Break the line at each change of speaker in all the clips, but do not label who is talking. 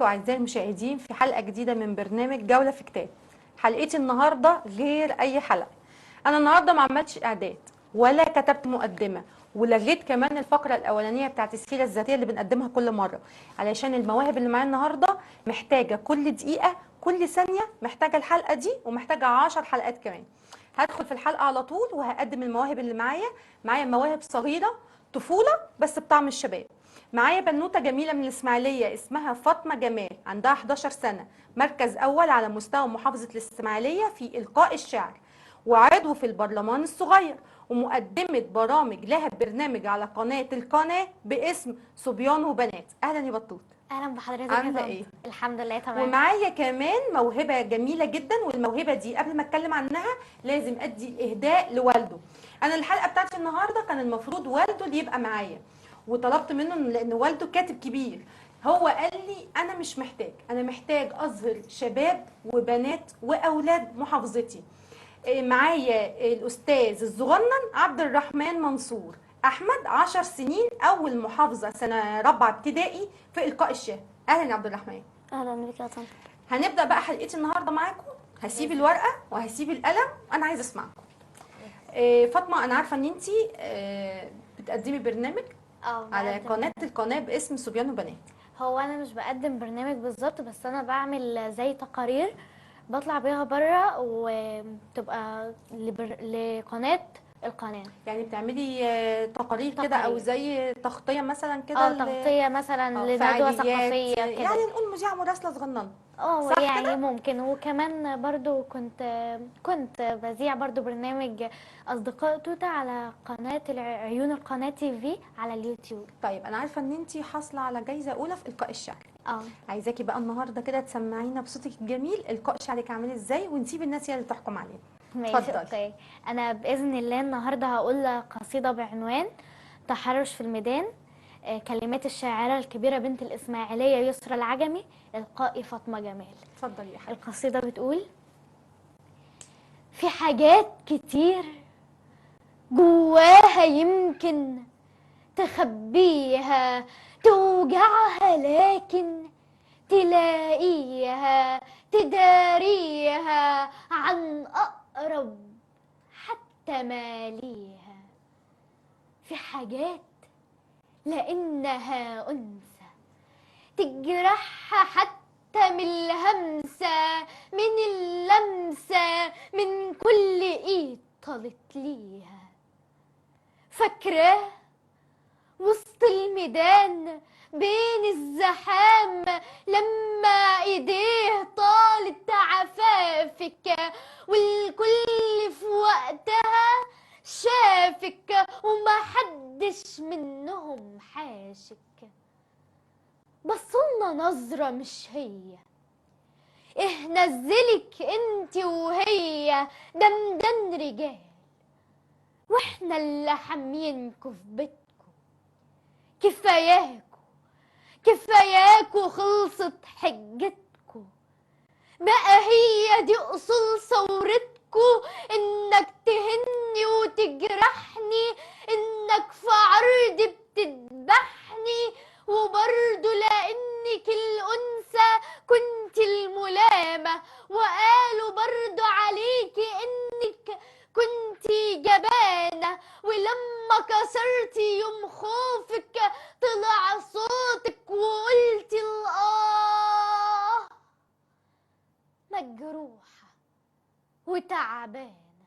أعزائي المشاهدين في حلقة جديدة من برنامج جولة في كتاب. حلقتي النهاردة غير أي حلقة. أنا النهاردة ما عملتش إعداد ولا كتبت مقدمة، ولغيت كمان الفقرة الأولانية بتاعت السيرة الذاتية اللي بنقدمها كل مرة، علشان المواهب اللي معايا النهاردة محتاجة كل دقيقة كل ثانية، محتاجة الحلقة دي ومحتاجة 10 حلقات كمان. هدخل في الحلقة على طول وهقدم المواهب اللي معايا مواهب صغيرة طفولة بس بطعم الشباب. معايا بنوته جميله من الاسماعيليه اسمها فاطمه جمال، عندها 11 سنه، مركز اول على مستوى محافظه الاسماعيليه في القاء الشعر، وعضو في البرلمان الصغير، ومقدمه برامج لها برنامج على القناه باسم صبيان وبنات. اهلا يا بطوط.
اهلا بحضرتك.
عامله ايه؟
الحمد لله تمام.
ومعايا كمان موهبه جميله جدا، والموهبه دي قبل ما اتكلم عنها لازم ادي الاهداء لوالده. انا الحلقه بتاعتي النهارده كان المفروض والده اللي يبقى معايا، وطلبت منه لان والده كاتب كبير. هو قال لي انا مش محتاج، انا محتاج اظهر شباب وبنات واولاد محافظتي. معايا الاستاذ الصغنن عبد الرحمن منصور احمد، 10 سنين، اول محافظه سنه رابعه ابتدائي في القاء الشعر. اهلا يا عبد الرحمن.
اهلا بك يا طنط.
هنبدا بقى حلقتي النهارده معاكم. هسيب الورقه وهسيب القلم، انا عايزه اسمعكم. فاطمه، انا عارفه ان انت بتقدمي برنامج على القناه باسم صبيان وبنات.
هو انا مش بقدم برنامج بالظبط، بس انا بعمل زي تقارير بطلع بيها بره وتبقى لقناه القناه.
يعني بتعملي تقارير كده او زي تغطيه مثلا كده،
تغطيه مثلا لندوه ثقافيه كده،
يعني نقول مذيعه مراسله صغننه.
يعني
كده؟
ممكن. وكمان برضو كنت بذيع برضو برنامج اصدقاء توتا على قناه عيون القناه تي في على اليوتيوب.
طيب انا عارفه ان انت حاصله على جايزه اولى في القاء الشعر. عايزاكي بقى النهارده كده تسمعينا بصوتك الجميل القاء شعرك عامل ازاي، ونسيب الناس هي اللي تحكم علينا.
ماشي، اوكي. انا باذن الله النهارده هقول قصيده بعنوان تحرش في الميدان، كلمات الشاعره الكبيره بنت الاسماعيليه يسرى العجمي، القاء فاطمه جمال.
اتفضلي يا حبيبتي.
القصيده بتقول: في حاجات كتير جواها يمكن تخبيها توجعها، لكن تلاقيها تداريها عن أقرب حتى ماليها. في حاجات لأنها أنثى تجرحها حتى من الهمسة، من اللمسة، من كل إيد طلت ليها. فاكراه وسط الميدان بين الزحام لما ايديه طالت عفافك، والكل في وقتها شافك وما حدش منهم حاشك. بصلنا نظرة مش هي، إيه نزلك انت وهي دندن رجال، واحنا اللي حامينكوا في بيتكم. كفاياكوا خلصت حجتكوا، بقى هي دي اصول ثورتكوا، انك تهني وتجرحني، انك في عرض بتذبحني، وبرضه لانك الانثى كنت الملامة، وقالوا برضه عليكي انك كنتي جبانة، ولما كسرتي يوم خوفك طلع صوتك وقلتي الآه. مجروحة وتعبانة،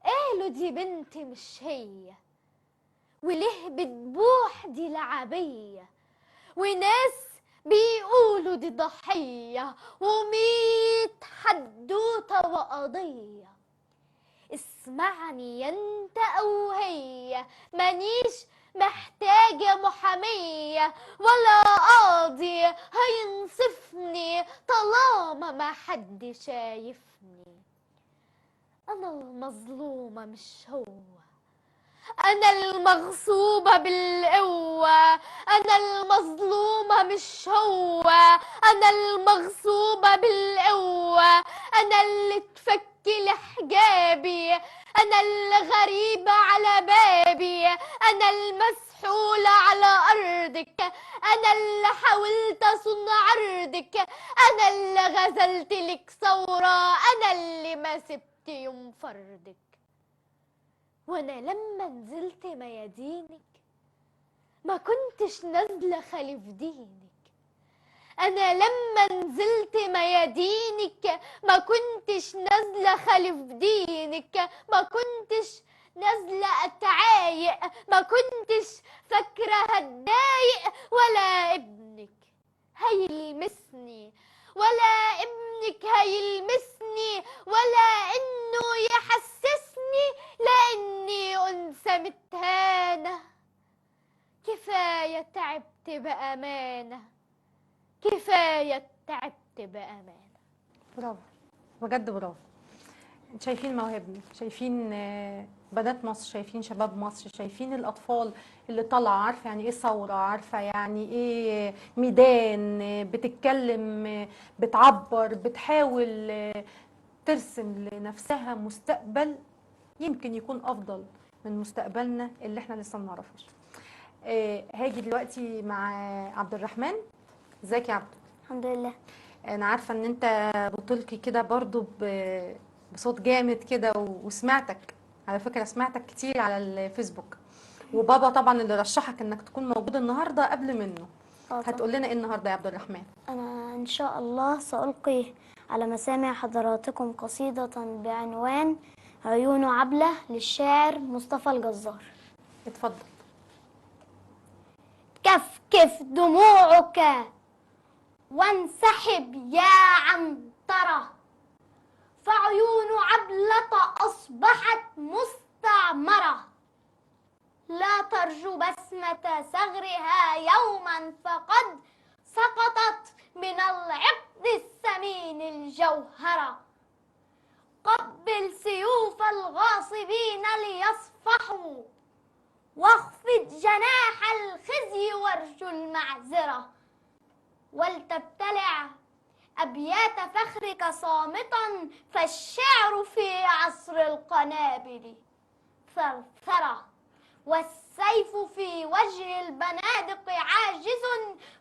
قالوا دي بنت مش هي، وليه بتبوح دي لعبية، وناس بيقولوا دي ضحية، وميت حدوتة وقضية. اسمعني انت او هي، مانيش محتاجة محامية ولا قاضي هينصفني طالما ما حد شايفني. انا المظلومة مش هو، انا المغصوبة بالقوة، انا المظلومة مش هو، انا المغصوبة بالقوة، انا اللي تفكي لحجابي، انا اللي غريبة على بابي، انا المسحولة على ارضك، انا اللي حاولت اصنع أرضك، أنا اللي غزلت لك ثورة، أنا اللي ما سبت يوم فردك. وأنا لما نزلت ميادينك ما كنتش نازلة خلف دينك. أنا لما نزلت ميادينك ما كنتش نازلة خلف دينك، ما كنتش نازلة أتعايق، ما كنتش فاكرة هتضايق، ولا ابنك هيلمسني، ولا ابنك هيلمسني، ولا إنه يحسسني لأني أنثى متهانة. كفاية تعبت بأمانة، كفاية تعبت بأمانة.
برافو، بجد برافو. شايفين مواهبنا، شايفين بنات مصر، شايفين شباب مصر، شايفين الأطفال اللي طالعة عارفة يعني إيه ثورة، عارفة يعني إيه ميدان، بتتكلم، بتعبر، بتحاول ترسم لنفسها مستقبل يمكن يكون أفضل من مستقبلنا اللي احنا لسه ما نعرفوش. هاجي دلوقتي مع عبد الرحمن. ازيك يا عبد؟
الحمد لله.
انا عارفه ان انت بتلقي كده برضو بصوت جامد كده وسمعتك، على فكره سمعتك كتير على الفيسبوك، وبابا طبعا اللي رشحك انك تكون موجود النهارده قبل منه. هتقول لنا ايه النهارده يا عبد الرحمن؟
أنا إن شاء الله سألقي على مسامع حضراتكم قصيدة بعنوان عيون عبلة للشاعر مصطفى الجزار.
اتفضل.
كفكف دموعك وانسحب يا عنترة، فعيون عبلة أصبحت مستعمرة، لا ترجو بسمة صغرها يوما فقد سقطت من العقد الثمين الجوهرة. قبل سيوف الغاصبين ليصفحوا، واخفض جناح الخزي وارجو المعذرة، ولتبتلع أبيات فخرك صامتا، فالشعر في عصر القنابل ثرثرة، والسيف في وجه البنادق عاجز،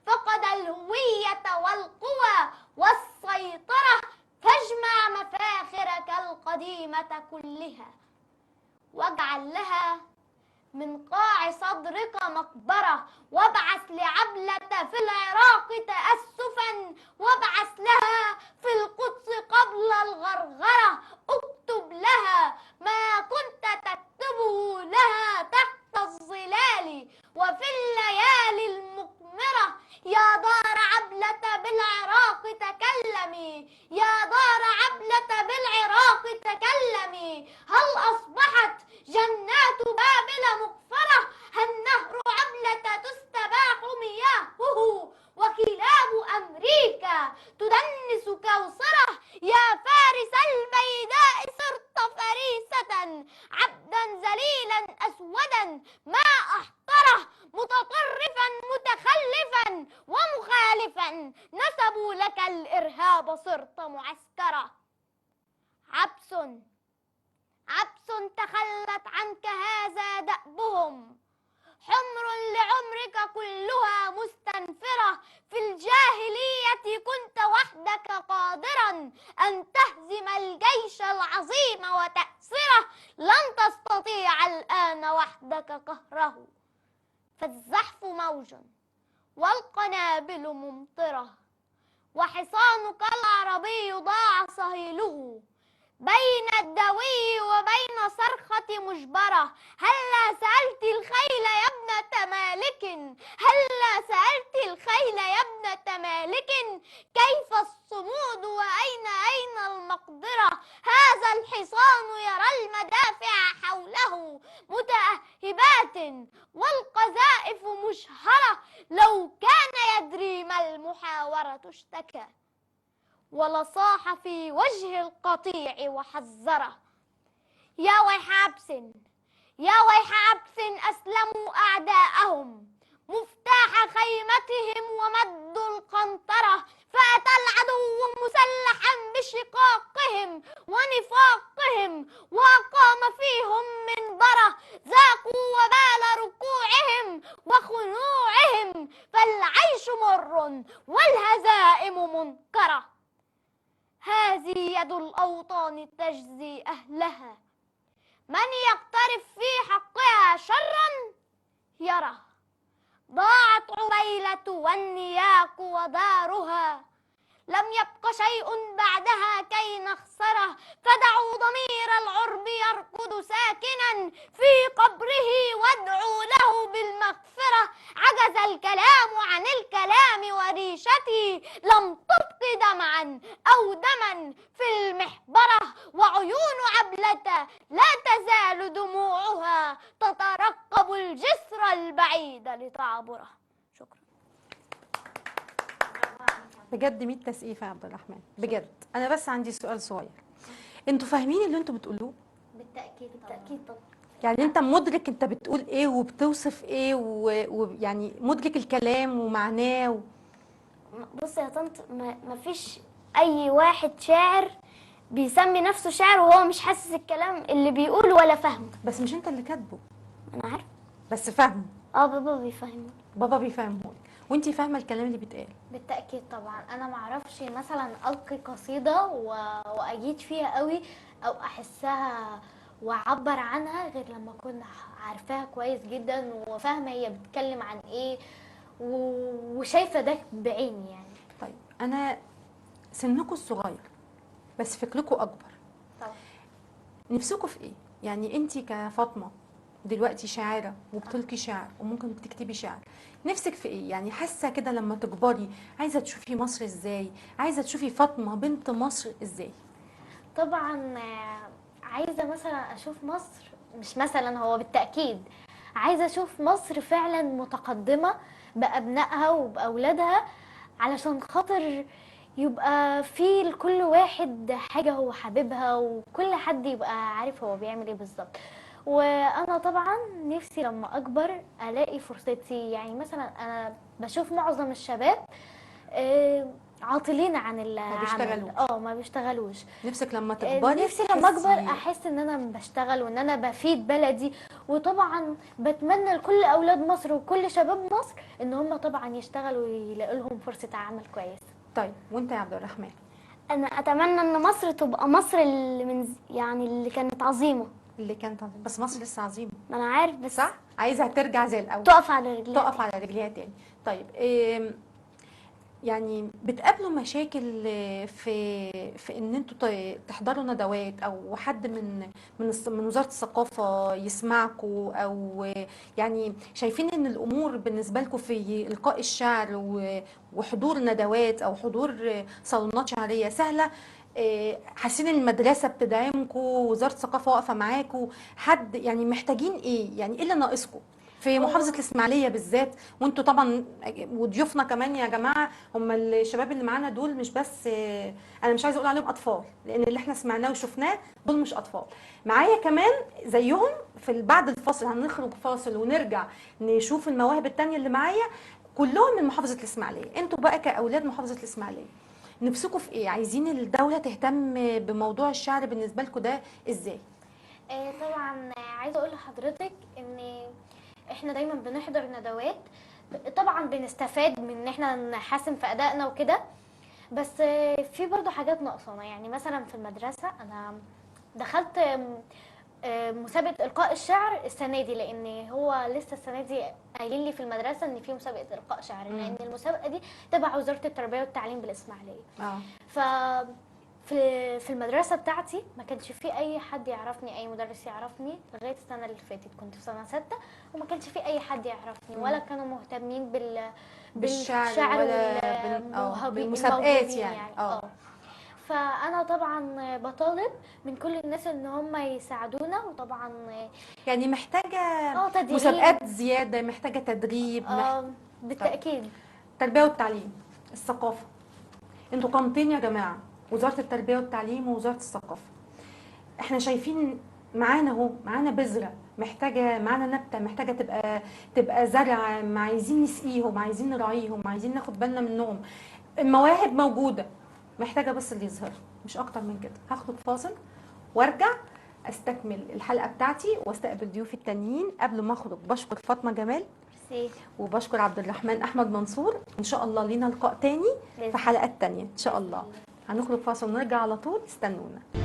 فقد الهوية والقوى والسيطرة، فاجمع مفاخرك القديمة كلها، واجعل لها من قاع صدرك مقبرة، وابعث لعبلة في العراق تأسفا، وابعث لها في القدس قبل الغرغرة، اكتب لها ما كنت تكتبه لها تحت الظلال وفي الليالي المقمرة. يا دار عبلة بالعراق تكلمي، يا دار عبلة بالعراق تكلمي، هل أصبحت جنات بابل مقفرة؟ النهر عبلة تستباح مياهه، وكلاب أمريكا تدنس كوثرة. يا فارس البيداء صرت فريسة، عبدا ذليلا أسودا ما أحقره، متطرفا متخلفا ومخالفا، نسبوا لك الإرهاب صرت معسكرة. عبس تخلت عنك هذا دأبهم، حمر لعمرك كلها مستنفرة، في الجاهلية كنت وحدك قادرا أن تهزم الجيش العظيم وتأسره، لن تستطيع الآن وحدك قهره، فالزحف موج والقنابل ممطرة، وحصانك العربي ضاع صهيله بين الدوي وبين صرخة مجبرة. هلا سألت الخيل يا ابنة مالك، هلا سألت الخيل يا ابنة مالك، كيف الصمود وأين المقدرة؟ هذا الحصان يرى المدافع حوله متأهبات والقذائف مشهرة، لو كان يدري ما المحاورة اشتكى، ولصاح في وجه القطيع وحذره. يا ويح عبس، يا ويح عبس أسلموا أعداءهم مفتاح خيمتهم ومدوا القنطرة، فأتى العدو مسلحا بشقاقهم ونفاقهم، وأقام فيهم منبرة، ذاقوا وبال ركوعهم وخنوعهم، فالعيش مر والهزائم العزائم منكرة، هذه يد الأوطان تجزي أهلها، من يقترف في حقها شرا يره. ضاعت عبيلة والنياق ودارها، لم يبق شيء بعدها كي نخسره، فدعوا ضمير العرب يرقد ساكنا في قبره وادعوا له بالمغفرة. عجز الكلام عن الكلام وريشتي لم تبق دمعا أو دما في المحبرة، وعيون عبلة لا تزال دموعها تترقب الجسر البعيد لتعبره. شكرا.
بجد 100 تسقيفه يا عبد الرحمن بجد. انا بس عندي سؤال صغير، انتوا فاهمين اللي انتوا بتقولوه؟
بالتأكيد
بالتأكيد طبعا.
يعني انت مدرك انت بتقول ايه وبتوصف ايه ويعني مدرك الكلام ومعناه
بص يا طنط، ما فيش اي واحد شاعر بيسمي نفسه شاعر وهو مش حاسس الكلام اللي بيقوله ولا فاهمه.
بس مش انت اللي كاتبه،
انا عارف.
بس فاهمه.
بابا بيفهمني.
بابا بيفهمهولك وانتي فاهمه الكلام اللي بيتقال.
بالتأكيد طبعا. أنا معرفش مثلا ألقي قصيدة وأجيد فيها قوي أو أحسها وأعبر عنها غير لما أكون عارفاها كويس جدا وفاهمة هي بتتكلم عن إيه وشايفة ده بعيني يعني.
طيب انا سنكم الصغير بس فكركم اكبر،
طبعا.
نفسكم في ايه؟ يعني انتي كفاطمه دلوقتي شاعره وبتلقي شعر وممكن تكتبي شعر، نفسك في ايه؟ يعني حاسه كده لما تكبري عايزه تشوفي مصر ازاي؟ عايزه تشوفي فاطمه بنت مصر ازاي؟
طبعا عايزة مثلا أشوف مصر، مش مثلا، هو بالتأكيد عايزة أشوف مصر فعلا متقدمة بأبنائها وبأولادها، علشان خاطر يبقى في لكل واحد حاجة هو حاببها وكل حد يبقى عارف هو بيعمل ايه بالظبط. وانا طبعا نفسي لما اكبر الاقي فرصتي. يعني مثلا انا بشوف معظم الشباب عاطلين عن العمل،
بيشتغلوش.
ما بيشتغلوش.
نفسك لما تكبري
نفسي لما اكبر
تحسي-
احس ان انا بشتغل وان انا بفيد بلدي. وطبعا بتمنى لكل اولاد مصر وكل شباب مصر ان هم طبعا يشتغلوا ويلاقوا لهم فرصة عمل كويسة.
طيب وانت يا عبد الرحمن؟
انا اتمنى ان مصر تبقى مصر اللي يعني اللي كانت عظيمه.
اللي كانت عظيمة. بس مصر لسه عظيمة
ما انا عارف، بس
صح؟ عايزها ترجع زي الاول،
تقف على رجليها.
تقف على رجليها تاني. طيب يعني بتقابلوا مشاكل في ان انتوا تحضروا ندوات او حد من وزارة الثقافة يسمعكوا، او يعني شايفين ان الامور بالنسبة لكم في القاء الشعر وحضور ندوات او حضور صالونات شعرية سهلة؟ حاسين ان المدرسة بتدعمكوا، وزارة الثقافة واقفة معاكوا، حد يعني محتاجين ايه؟ يعني ايه اللي ناقصكم في محافظة الإسماعيلية بالذات؟ وانتوا طبعا وضيوفنا كمان يا جماعة، هم الشباب اللي معانا دول مش بس انا مش عايزة اقول عليهم اطفال، لان اللي احنا سمعناه وشفناه دول مش اطفال، معايا كمان زيهم. بعد الفاصل هنخرج فاصل ونرجع نشوف المواهب التانية اللي معايا، كلهم من محافظة الإسماعيلية. انتوا بقى كأولاد محافظة الإسماعيلية نفسكم في ايه؟ عايزين الدولة تهتم بموضوع الشعر بالنسبة لكم ده ازاي؟
طبعا عايزه اقول لحضرتك ان احنا دايما بنحضر ندوات، طبعا بنستفاد من ان احنا نحسن في ادائنا وكده، بس في برضو حاجات ناقصانا. يعني مثلا في المدرسه انا دخلت مسابقه القاء الشعر السنه دي، لان هو لسه السنه دي قايلين لي في المدرسه ان في مسابقه القاء شعر، لان المسابقه دي تبع وزاره التربيه والتعليم بالاسماعيليه. ف في المدرسة بتاعتي ما كانش في أي حد يعرفني، أي مدرس يعرفني لغاية السنة اللي فاتت. كنت في سنة 6 وما كانش في أي حد يعرفني ولا كانوا مهتمين بالشعر
ولا بالمسابقات يعني.
فأنا طبعا بطالب من كل الناس إن هم يساعدونا، وطبعا
يعني محتاجة
تدريب،
مسابقات زيادة، محتاجة تدريب.
بالتأكيد.
التربية والتعليم، الثقافة، انتوا قامتين يا جماعة، وزارة التربية والتعليم ووزارة الثقافة. احنا شايفين معانا اهو، معانا بذرة محتاجة، معانا نبتة محتاجة تبقى زرع، ما عايزين نسقيهم، عايزين نراعيهم، عايزين ناخد بالنا منهم. المواهب موجودة، محتاجة بس اللي يظهر، مش اكتر من كده. هاخد فاصل وارجع استكمل الحلقة بتاعتي واستقبل ضيوفي التانيين. قبل ما اخرج بشكر فاطمة جمال
ميرسي.
وبشكر عبد الرحمن احمد منصور. ان شاء الله لينا لقاء تاني في حلقات تانية ان شاء الله. هنخرج فاصل ونرجع على طول، استنونا.